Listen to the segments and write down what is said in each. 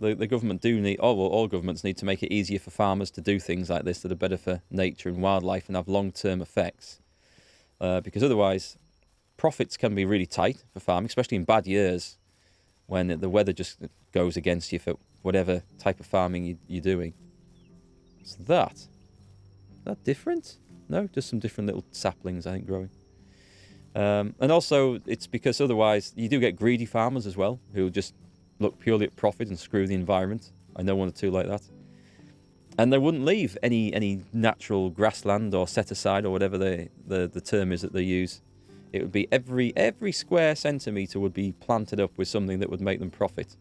the government do need, all governments need to make it easier for farmers to do things like this that are better for nature and wildlife and have long-term effects. Because otherwise, profits can be really tight for farming, especially in bad years when the weather just goes against you for whatever type of farming you're doing. What's that? Is that different? No, just some different little saplings, I think, growing. And also, it's because otherwise you do get greedy farmers as well, who just look purely at profit and screw the environment. I know one or two like that. And they wouldn't leave any natural grassland or set aside or whatever the term is that they use. It would be every square centimetre would be planted up with something that would make them profit.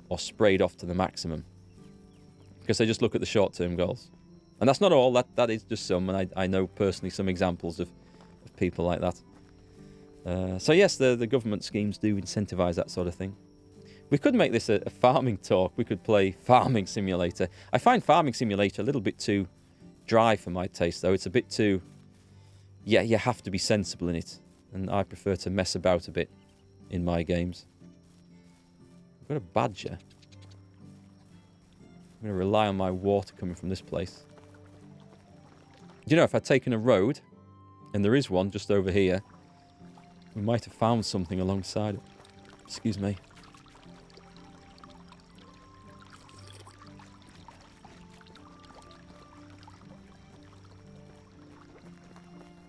Or sprayed off to the maximum. Because they just look at the short-term goals. And that's not all, that is just some, and I know personally some examples of people like that. So yes, the government schemes do incentivise that sort of thing. We could make this a farming talk. We could play Farming Simulator. I find Farming Simulator a little bit too dry for my taste, though. It's a bit too... Yeah, you have to be sensible in it. And I prefer to mess about a bit in my games. I've got a badger. I'm going to rely on my water coming from this place. You know, if I'd taken a road, and there is one just over here, we might have found something alongside it. Excuse me.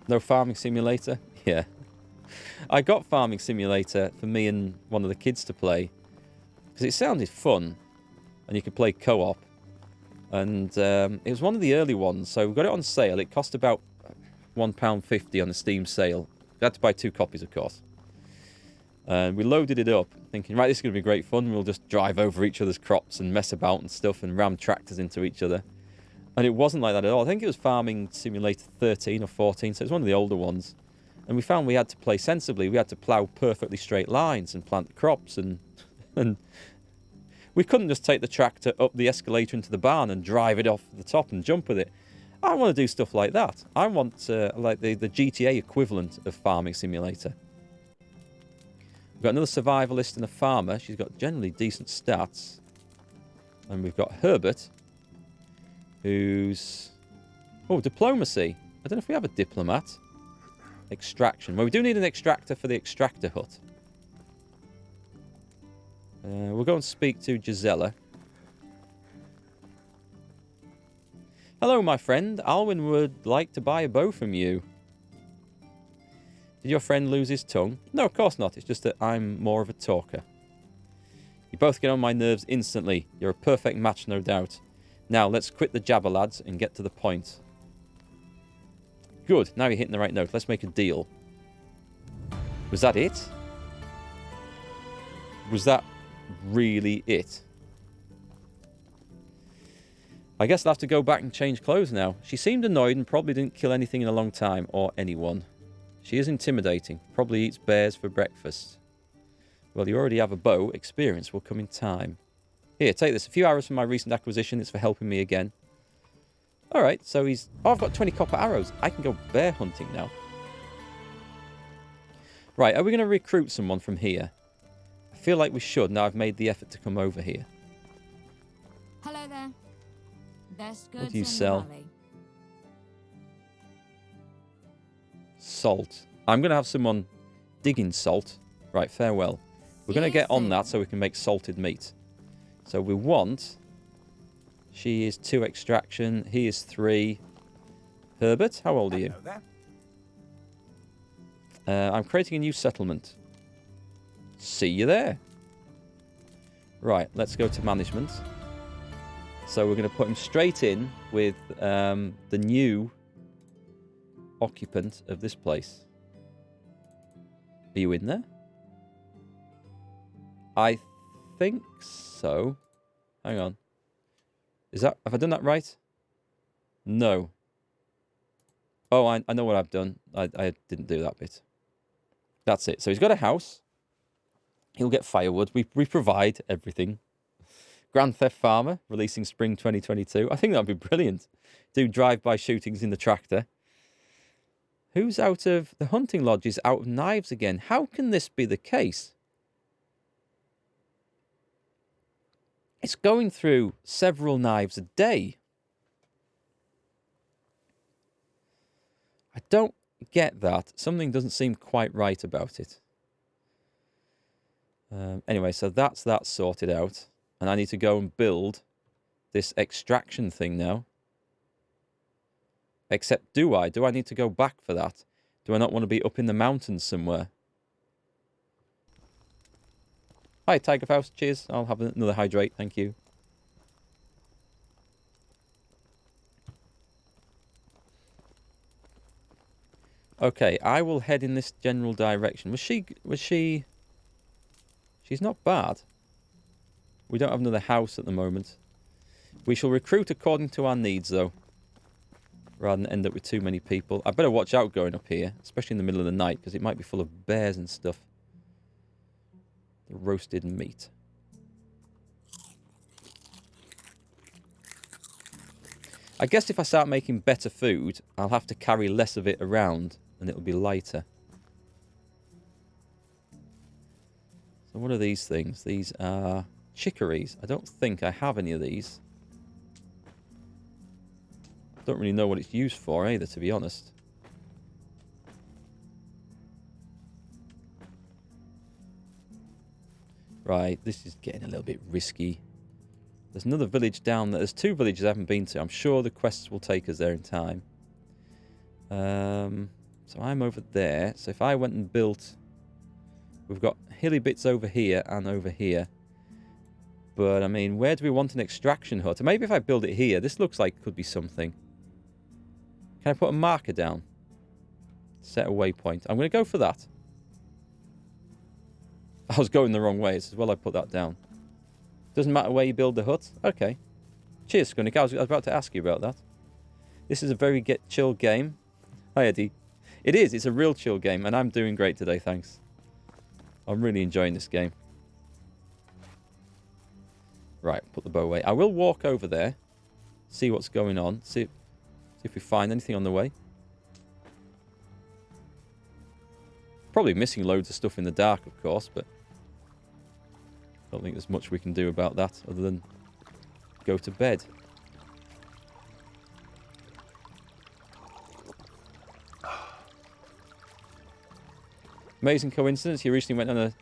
No Farming Simulator? Yeah. I got Farming Simulator for me and one of the kids to play because it sounded fun and you could play co-op. And it was one of the early ones, so we got it on sale. It cost about £1.50 on the Steam sale. We had to buy 2 copies, of course. And we loaded it up thinking, right, this is going to be great fun. We'll just drive over each other's crops and mess about and stuff and ram tractors into each other. And it wasn't like that at all. I think it was Farming Simulator 13 or 14, so it was one of the older ones. And we found we had to play sensibly. We had to plough perfectly straight lines and plant crops. And we couldn't just take the tractor up the escalator into the barn and drive it off the top and jump with it. I want to do stuff like that. I want like the GTA equivalent of Farming Simulator. We've got another survivalist and a farmer. She's got generally decent stats. And we've got Herbert, who's... Oh, diplomacy. I don't know if we have a diplomat. Extraction. Well, we do need an extractor for the extractor hut. We'll go and speak to Gisela. Hello, my friend. Alwyn would like to buy a bow from you. Did your friend lose his tongue? No, of course not. It's just that I'm more of a talker. You both get on my nerves instantly. You're a perfect match, no doubt. Now, let's quit the jabber, lads, and get to the point. Good. Now you're hitting the right note. Let's make a deal. Was that it? Was that really it? I guess I'll have to go back and change clothes now. She seemed annoyed and probably didn't kill anything in a long time, or anyone. She is intimidating. Probably eats bears for breakfast. Well, you already have a bow. Experience will come in time. Here, take this. A few arrows from my recent acquisition. It's for helping me again. Alright, so he's... Oh, I've got 20 copper arrows. I can go bear hunting now. Right, are we going to recruit someone from here? I feel like we should. Now I've made the effort to come over here. Hello there. Best goods What do you in the sell? valley. Salt. I'm going to have someone digging salt. Right, farewell. We're going to get on that so we can make salted meat. So we want... She is 2 extraction. He is 3. Herbert, how old are you? I'm creating a new settlement. See you there. Right, let's go to management. So we're going to put him straight in with the new occupant of this place. Are you in there? I think so. Hang on. Is that... Have I done that right? No. Oh, I know what I've done. I didn't do that bit. That's it. So he's got a house. He'll get firewood. We provide everything. Grand Theft Farmer, releasing spring 2022. I think that'd be brilliant. Do drive-by shootings in the tractor. Who's out of... The hunting lodge is out of knives again. How can this be the case? It's going through several knives a day. I don't get that. Something doesn't seem quite right about it. Anyway, so that's that sorted out. And I need to go and build this extraction thing now. Except, do I? Do I need to go back for that? Do I not want to be up in the mountains somewhere? Hi, Tiger Faust. Cheers. I'll have another hydrate. Thank you. Okay, I will head in this general direction. Was she... She's not bad. We don't have another house at the moment. We shall recruit according to our needs, though. Rather than end up with too many people. I better watch out going up here, especially in the middle of the night, because it might be full of bears and stuff. The roasted meat. I guess if I start making better food, I'll have to carry less of it around, and it'll be lighter. So what are these things? These are chicories. I don't think I have any of these. Don't really know what it's used for either, to be honest. Right, this is getting a little bit risky. There's another village down there. There's two villages I haven't been to. I'm sure the quests will take us there in time. So I'm over there. So if I went and built... We've got hilly bits over here and over here. But, I mean, where do we want an extraction hut? Maybe if I build it here. This looks like it could be something. Can I put a marker down? Set a waypoint. I'm going to go for that. I was going the wrong way. It's as well I put that down. Doesn't matter where you build the hut. Okay. Cheers, Skunnick. I was about to ask you about that. This is a very chill game. Hi, Eddie. It is. It's a real chill game, and I'm doing great today, thanks. I'm really enjoying this game. Right, put the bow away. I will walk over there, see what's going on, see if we find anything on the way. Probably missing loads of stuff in the dark, of course, but I don't think there's much we can do about that other than go to bed. Amazing coincidence. He recently went on a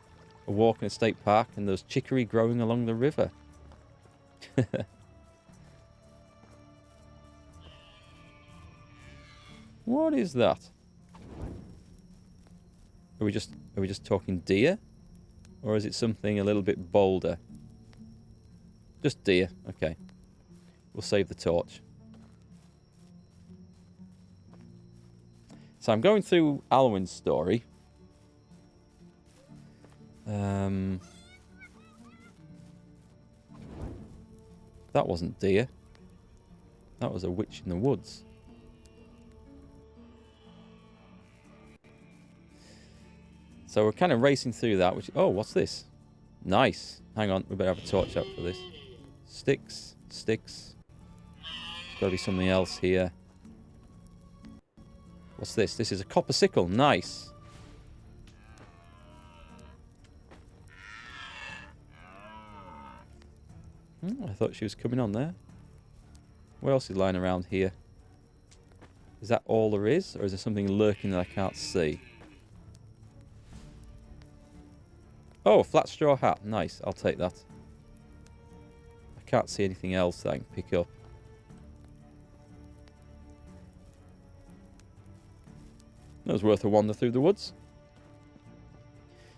walk in a state park and there's chicory growing along the river. What is that? Are we just talking deer? Or is it something a little bit bolder? Just deer. Okay. We'll save the torch. So I'm going through Alwyn's story. That wasn't deer. That was a witch in the woods. So we're kind of racing through that. Which, oh, what's this? Nice. Hang on, we better have a torch out for this. Sticks. There's got to be something else here. What's this? This is a copper sickle. Nice. I thought she was coming on there. What else is lying around here? Is that all there is? Or is there something lurking that I can't see? Oh, a flat straw hat. Nice. I'll take that. I can't see anything else that I can pick up. That was worth a wander through the woods.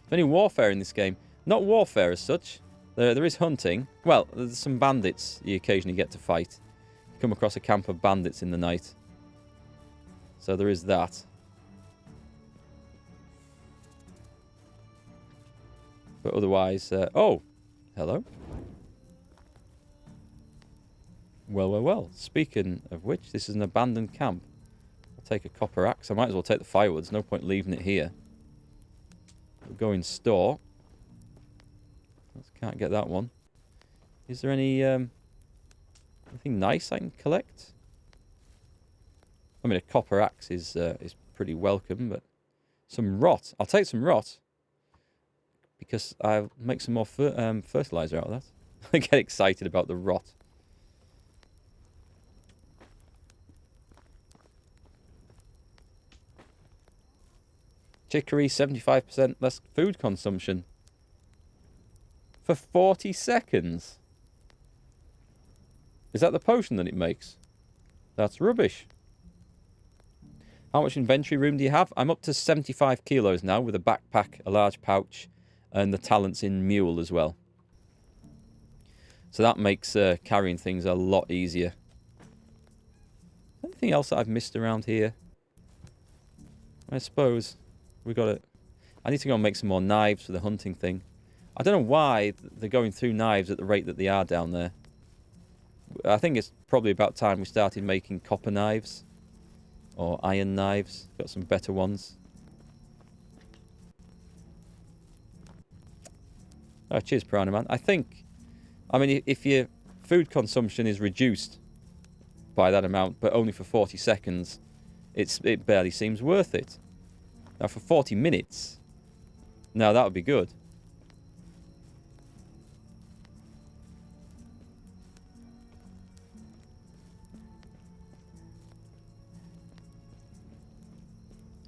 Is there any warfare in this game? Not warfare as such. There is hunting. Well, there's some bandits you occasionally get to fight. You come across a camp of bandits in the night. So there is that. But otherwise... oh! Hello. Well. Speaking of which, this is an abandoned camp. I'll take a copper axe. I might as well take the firewood. There's no point leaving it here. We'll go in store. Can't get that one. Is there any anything nice I can collect? I mean, a copper axe is pretty welcome, but some rot. I'll take some rot because I'll make some more fertilizer out of I get excited about the rot. Chicory, 75% less food consumption. For 40 seconds. Is that the potion that it makes? That's rubbish. How much inventory room do you have? I'm up to 75 kilos now with a backpack, a large pouch, and the talents in mule as well. So that makes carrying things a lot easier. Anything else that I've missed around here? I suppose we got it. I need to go and make some more knives for the hunting thing. I don't know why they're going through knives at the rate that they are down there. I think it's probably about time we started making copper knives. Or iron knives. Got some better ones. Oh, cheers, Piranha Man. I mean, if your food consumption is reduced by that amount, but only for 40 seconds, it barely seems worth it. Now, for 40 minutes, now that would be good.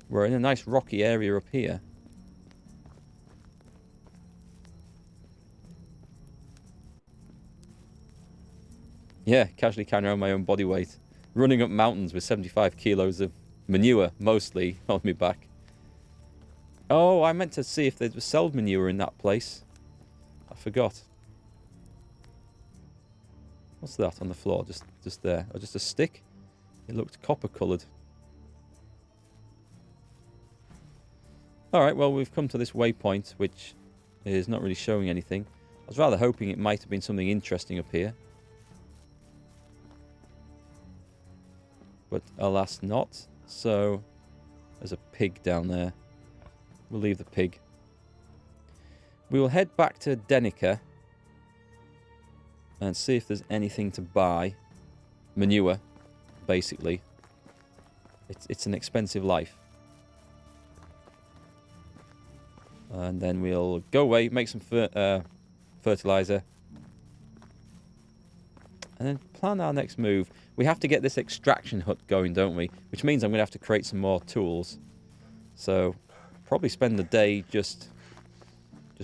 We're in a nice rocky area up here. Yeah, casually carrying around my own body weight. Running up mountains with 75 kilos of manure, mostly, on my back. Oh, I meant to see if they sold manure in that place. I forgot. What's that on the floor? Just there. Oh, just a stick? It looked copper-coloured. Alright, well, we've come to this waypoint, which is not really showing anything. I was rather hoping it might have been something interesting up here. But alas not. So, there's a pig down there. We'll leave the pig. We will head back to Denica and see if there's anything to buy. Manure, basically. It's an expensive life. And then we'll go away, make some fertilizer. And then plan our next move. We have to get this extraction hut going, don't we? Which means I'm going to have to create some more tools. So, probably spend the day just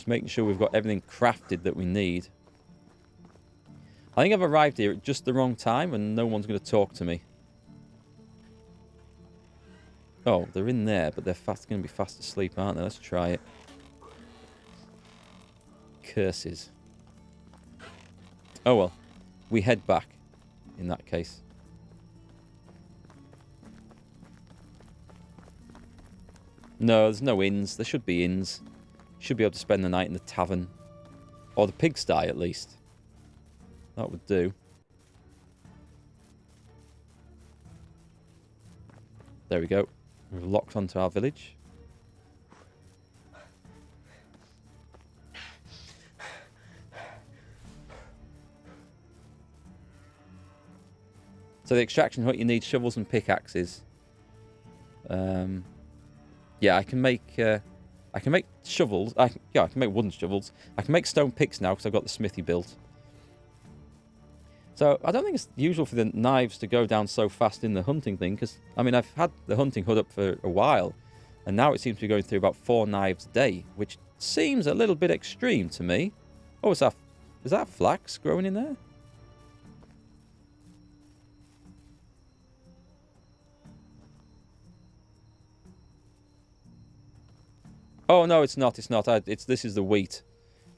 making sure we've got everything crafted that we need. I think I've arrived here at just the wrong time and no one's going to talk to me. Oh, they're in there, but they're going to be fast asleep, aren't they? Let's try it. Curses. Oh well. We head back in that case. No, there's no inns. There should be inns. Should be able to spend the night in the tavern. Or the pigsty, at least. That would do. There we go. We've locked onto our village. So the extraction hut, you need shovels and pickaxes. Yeah, I can make shovels. I can make wooden shovels. I can make stone picks now because I've got the smithy built. So I don't think it's usual for the knives to go down so fast in the hunting thing because, I mean, I've had the hunting hut up for a while and now it seems to be going through about 4 knives a day, which seems a little bit extreme to me. Oh, is that flax growing in there? Oh, no, it's not. It's not. This is the wheat.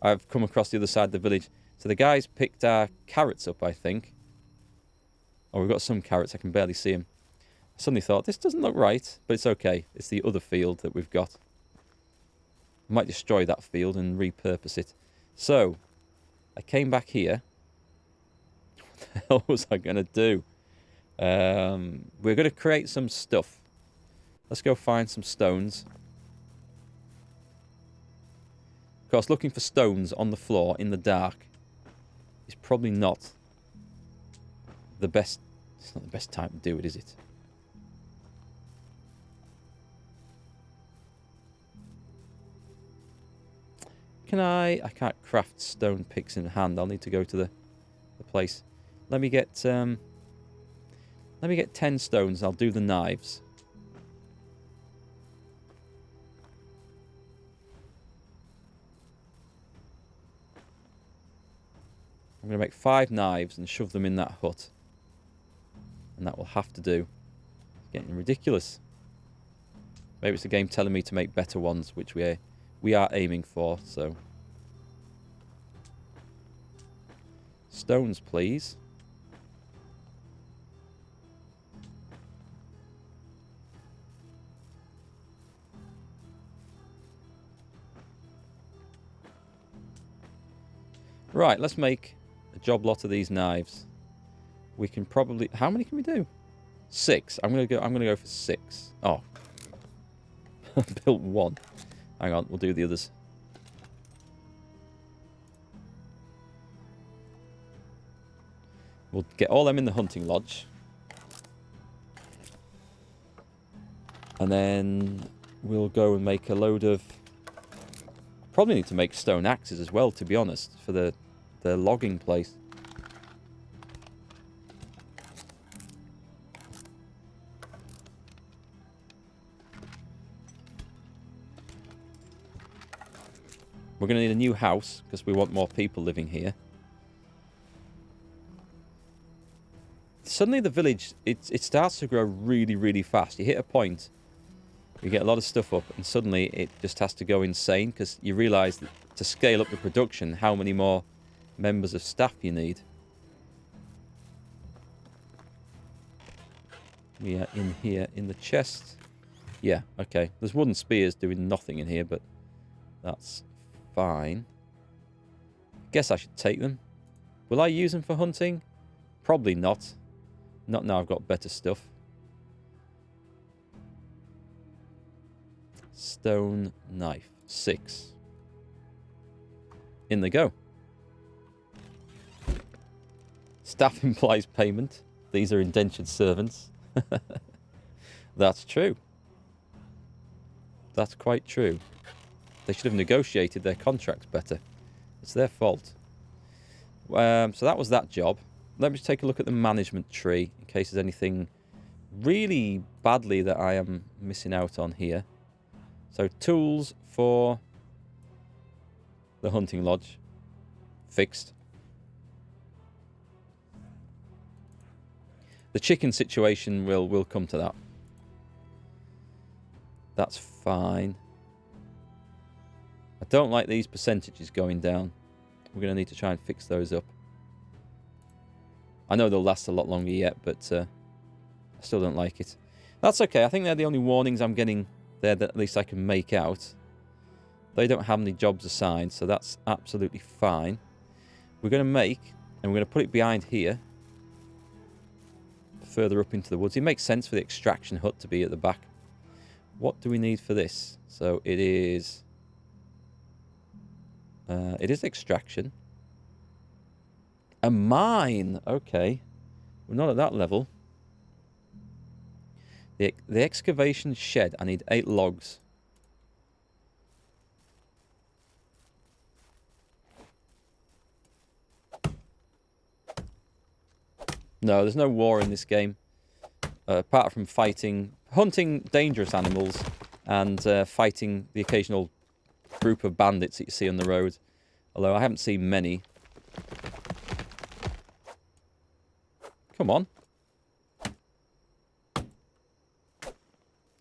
I've come across the other side of the village. So the guys picked our carrots up, I think. Oh, we've got some carrots. I can barely see them. I suddenly thought, this doesn't look right. But it's okay. It's the other field that we've got. I might destroy that field and repurpose it. So, I came back here. What the hell was I going to do? We're going to create some stuff. Let's go find some stones. Of course, looking for stones on the floor in the dark is probably not the best. It's not the best time to do it, is it? can I can't craft stone picks in hand. I'll need to go to the place. Let me get 10 stones. I'll do the knives. I'm going to make 5 knives and shove them in that hut. And that will have to do. It's getting ridiculous. Maybe it's the game telling me to make better ones, which we are aiming for, so. Stones, please. Right, let's make a job lot of these knives. We can probably... How many can we do? 6. I'm gonna go for 6. Oh. I built 1. Hang on, we'll do the others. We'll get all them in the hunting lodge. And then we'll go and make a load of... Probably need to make stone axes as well, to be honest, for the logging place. We're going to need a new house because we want more people living here. Suddenly the village, it starts to grow really, really fast. You hit a point, you get a lot of stuff up, and suddenly it just has to go insane because you realise that to scale up the production, how many more members of staff you need. We are in here in the chest. Yeah, okay. There's wooden spears doing nothing in here, but that's fine. Guess I should take them. Will I use them for hunting? Probably not. Not now I've got better stuff. Stone knife. 6. In they go. Staff implies payment. These are indentured servants. That's true. That's quite true. They should have negotiated their contracts better. It's their fault. So that was that job. Let me just take a look at the management tree in case there's anything really badly that I am missing out on here. So tools for the hunting lodge. Fixed. The chicken situation, we'll come to that. That's fine. I don't like these percentages going down. We're going to need to try and fix those up. I know they'll last a lot longer yet, but I still don't like it. That's okay. I think they're the only warnings I'm getting there that at least I can make out. They don't have any jobs assigned, so that's absolutely fine. We're going to make, and we're going to put it behind here. Further up into the woods. It makes sense for the extraction hut to be at the back. What do we need for this? So it is extraction. A mine. Okay. We're not at that level. The excavation shed. I need 8 logs. No, there's no war in this game. Apart from hunting dangerous animals and fighting the occasional group of bandits that you see on the road. Although I haven't seen many. Come on.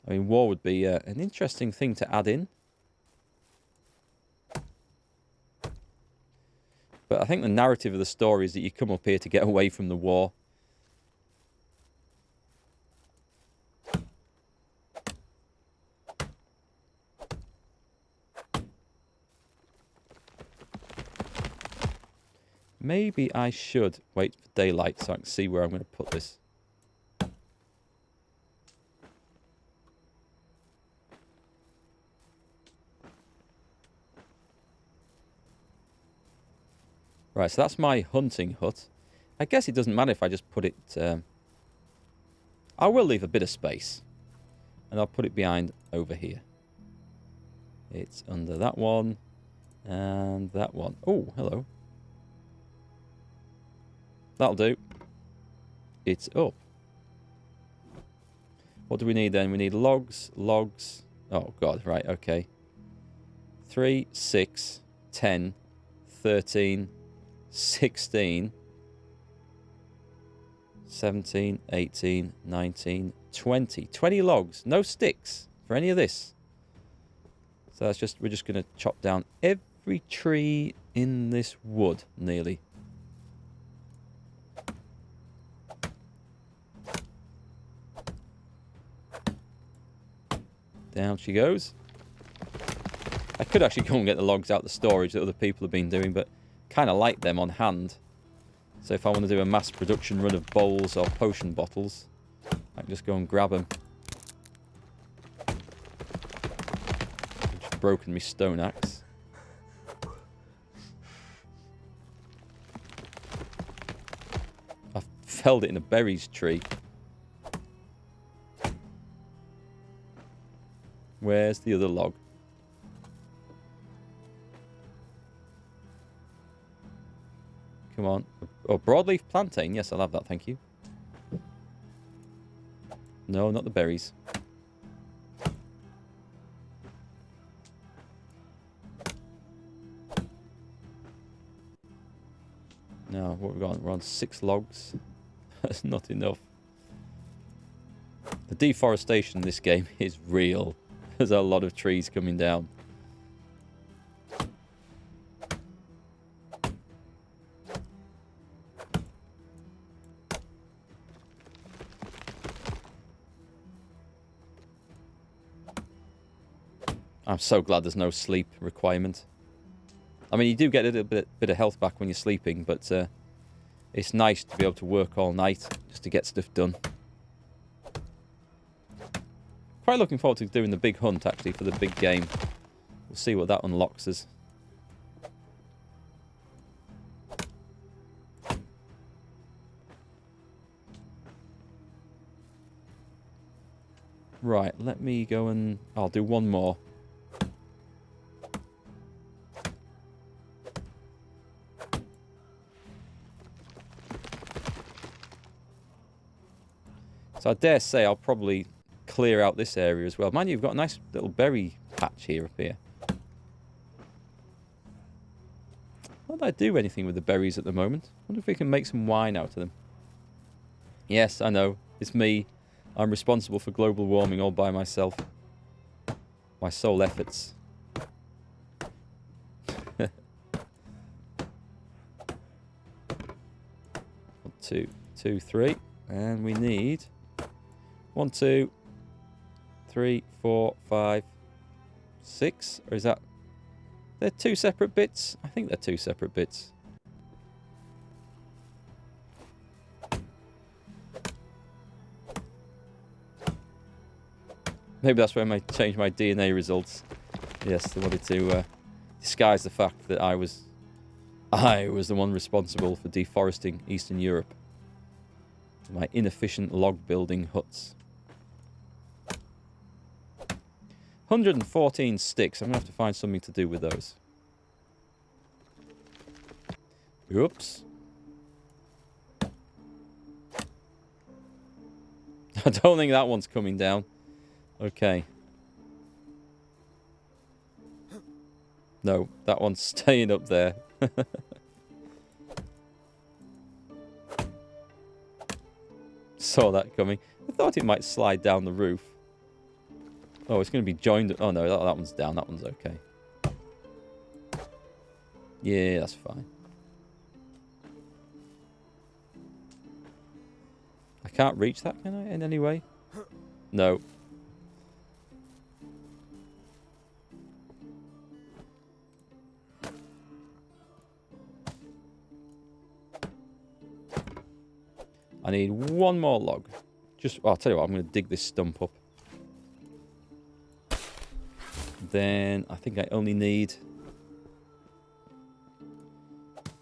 I mean, war would be an interesting thing to add in. But I think the narrative of the story is that you come up here to get away from the war. Maybe I should wait for daylight so I can see where I'm going to put this. Right, so that's my hunting hut. I guess it doesn't matter if I just put it... I will leave a bit of space. And I'll put it behind over here. It's under that one. And that one. Oh, hello. That'll do. It's up. What do we need then? We need logs, logs. Oh, God, right, okay. 3, 6, 10, 13, 16, 17, 18, 19, 20. 20 logs. No sticks for any of this. So that's just, we're just going to chop down every tree in this wood, nearly. Down she goes. I could actually go and get the logs out of the storage that other people have been doing, but kind of like them on hand. So if I want to do a mass production run of bowls or potion bottles, I can just go and grab them. Just broken me stone axe. I felled it in a berries tree. Where's the other log? Come on. Oh, broadleaf plantain. Yes, I'll have that, thank you. No, not the berries. No, what have we got? We're on 6 logs. That's not enough. The deforestation in this game is real. There's a lot of trees coming down. I'm so glad there's no sleep requirement. I mean, you do get a little bit of health back when you're sleeping, but it's nice to be able to work all night just to get stuff done. Quite looking forward to doing the big hunt, actually, for the big game. We'll see what that unlocks us. Right, let me go and... I'll do one more. So I dare say I'll probably clear out this area as well. Mind you, you've got a nice little berry patch here up here. Not that I do anything with the berries at the moment. I wonder if we can make some wine out of them. Yes, I know. It's me. I'm responsible for global warming all by myself. My sole efforts. 1, 2, 2, 3. And we need 1, 2, 3, 4, 5, 6. Or is that... They're 2 separate bits? I think they're 2 separate bits. Maybe that's where I might change my DNA results. Yes, I wanted to disguise the fact that I was the one responsible for deforesting Eastern Europe. My inefficient log building huts. 114 sticks. I'm going to have to find something to do with those. Oops. I don't think that one's coming down. Okay. No, that one's staying up there. Saw that coming. I thought it might slide down the roof. Oh, it's going to be joined. Oh, no, that one's down. That one's okay. Yeah, that's fine. I can't reach that, can I, in any way? No. I need one more log. Just, I'll tell you what, I'm going to dig this stump up. Then I think I only need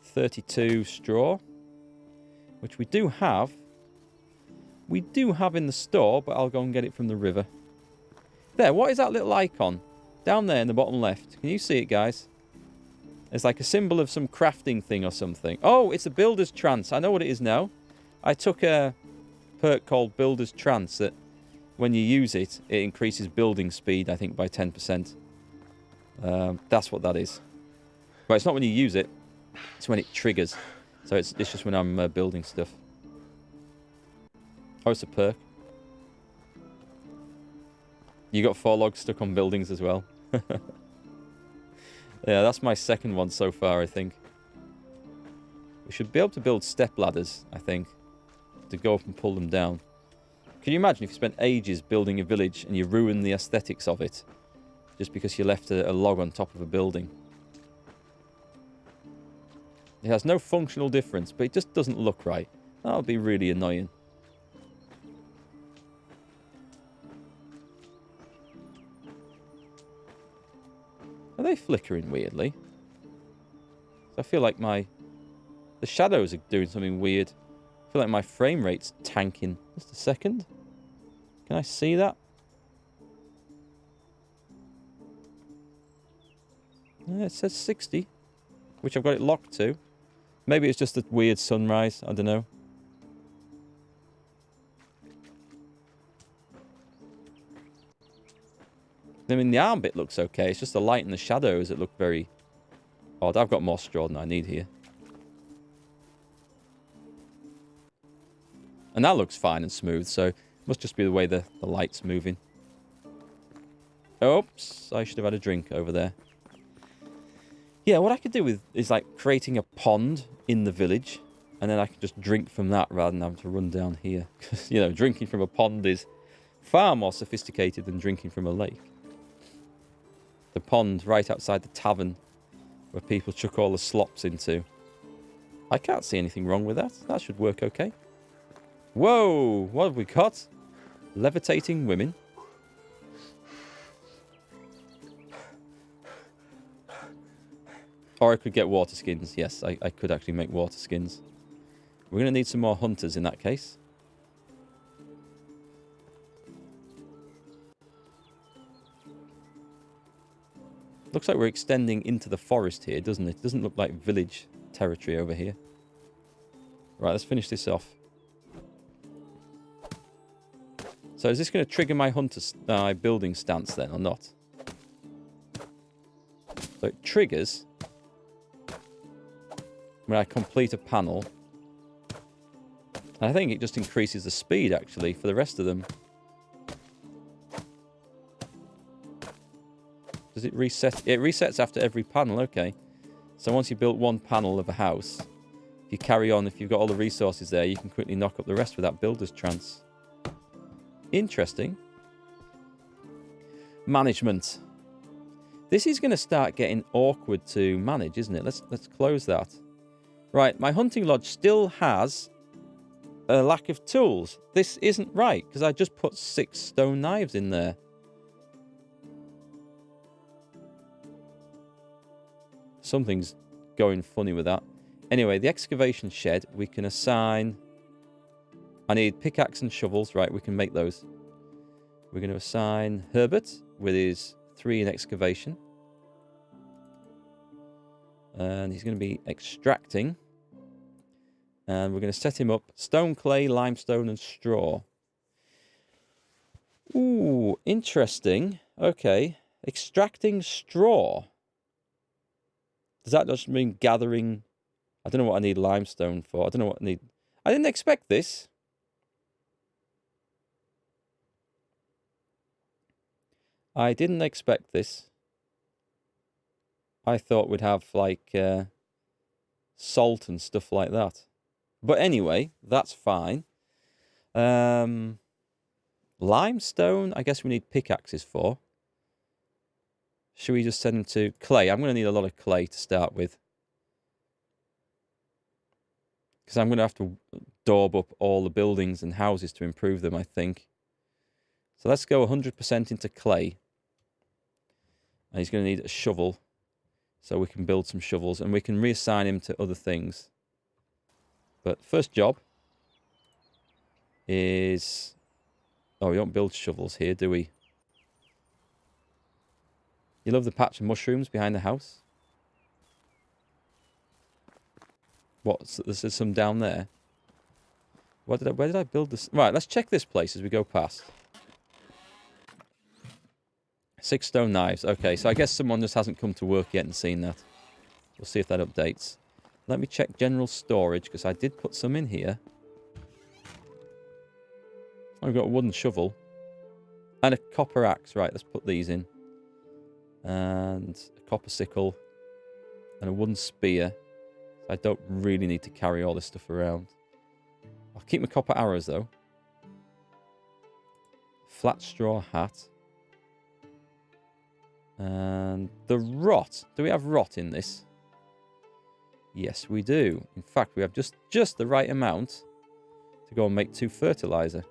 32 straw, which we do have. We do have in the store, but I'll go and get it from the river. There, what is that little icon? Down there in the bottom left. Can you see it, guys? It's like a symbol of some crafting thing or something. Oh, it's a Builder's Trance. I know what it is now. I took a perk called Builder's Trance that when you use it, it increases building speed, I think, by 10%. That's what that is. But it's not when you use it. It's when it triggers. So it's just when I'm building stuff. Oh, it's a perk. You got 4 logs stuck on buildings as well. Yeah, that's my second one so far, I think. We should be able to build step ladders, I think, to go up and pull them down. Can you imagine if you spent ages building a village and you ruin the aesthetics of it just because you left a log on top of a building? It has no functional difference, but it just doesn't look right. That would be really annoying. Are they flickering weirdly? I feel like the shadows are doing something weird. I feel like my frame rate's tanking. Just a second. Can I see that? Yeah, it says 60, which I've got it locked to. Maybe it's just a weird sunrise. I don't know. I mean, the arm bit looks okay. It's just the light and the shadows that look very odd. I've got more straw than I need here. And that looks fine and smooth, so it must just be the way the light's moving. Oops, I should have had a drink over there. Yeah, what I could do is like creating a pond in the village, and then I could just drink from that rather than having to run down here. Because, you know, drinking from a pond is far more sophisticated than drinking from a lake. The pond right outside the tavern where people chuck all the slops into. I can't see anything wrong with that. That should work okay. Whoa! What have we got? Levitating women. Or I could get water skins. Yes, I could actually make water skins. We're going to need some more hunters in that case. Looks like we're extending into the forest here, doesn't it? It doesn't look like village territory over here. Right, let's finish this off. So is this going to trigger my building stance then, or not? So it triggers when I complete a panel. And I think it just increases the speed, actually, for the rest of them. Does it reset? It resets after every panel, okay. So once you built one panel of a house, if you carry on, if you've got all the resources there, you can quickly knock up the rest with that builder's trance. Interesting. Management. This is going to start getting awkward to manage, isn't it? Let's close that. Right, my hunting lodge still has a lack of tools. This isn't right, because I just put 6 stone knives in there. Something's going funny with that. Anyway, the excavation shed, we can assign... I need pickaxe and shovels. Right, we can make those. We're going to assign Herbert with his 3 in excavation. And he's going to be extracting. And we're going to set him up stone, clay, limestone, and straw. Ooh, interesting. Okay. Extracting straw. Does that just mean gathering? I don't know what I need limestone for. I don't know what I need. I didn't expect this. I didn't expect this. I thought we'd have, like, salt and stuff like that. But anyway, that's fine. Limestone, I guess we need pickaxes for. Should we just send them to clay? I'm going to need a lot of clay to start with. Because I'm going to have to daub up all the buildings and houses to improve them, I think. So let's go 100% into clay. And he's going to need a shovel. So we can build some shovels. And we can reassign him to other things. But first job is... Oh, we don't build shovels here, do we? You love the patch of mushrooms behind the house? What? There's some down there. Where did I build this? Right, let's check this place as we go past. 6 stone knives. Okay, so I guess someone just hasn't come to work yet and seen that. We'll see if that updates. Let me check general storage, because I did put some in here. I've got a wooden shovel. And a copper axe. Right, let's put these in. And a copper sickle. And a wooden spear. I don't really need to carry all this stuff around. I'll keep my copper arrows, though. Flat straw hat. And the rot. Do we have rot in this? Yes, we do. In fact, we have just the right amount to go and make 2 fertilizer.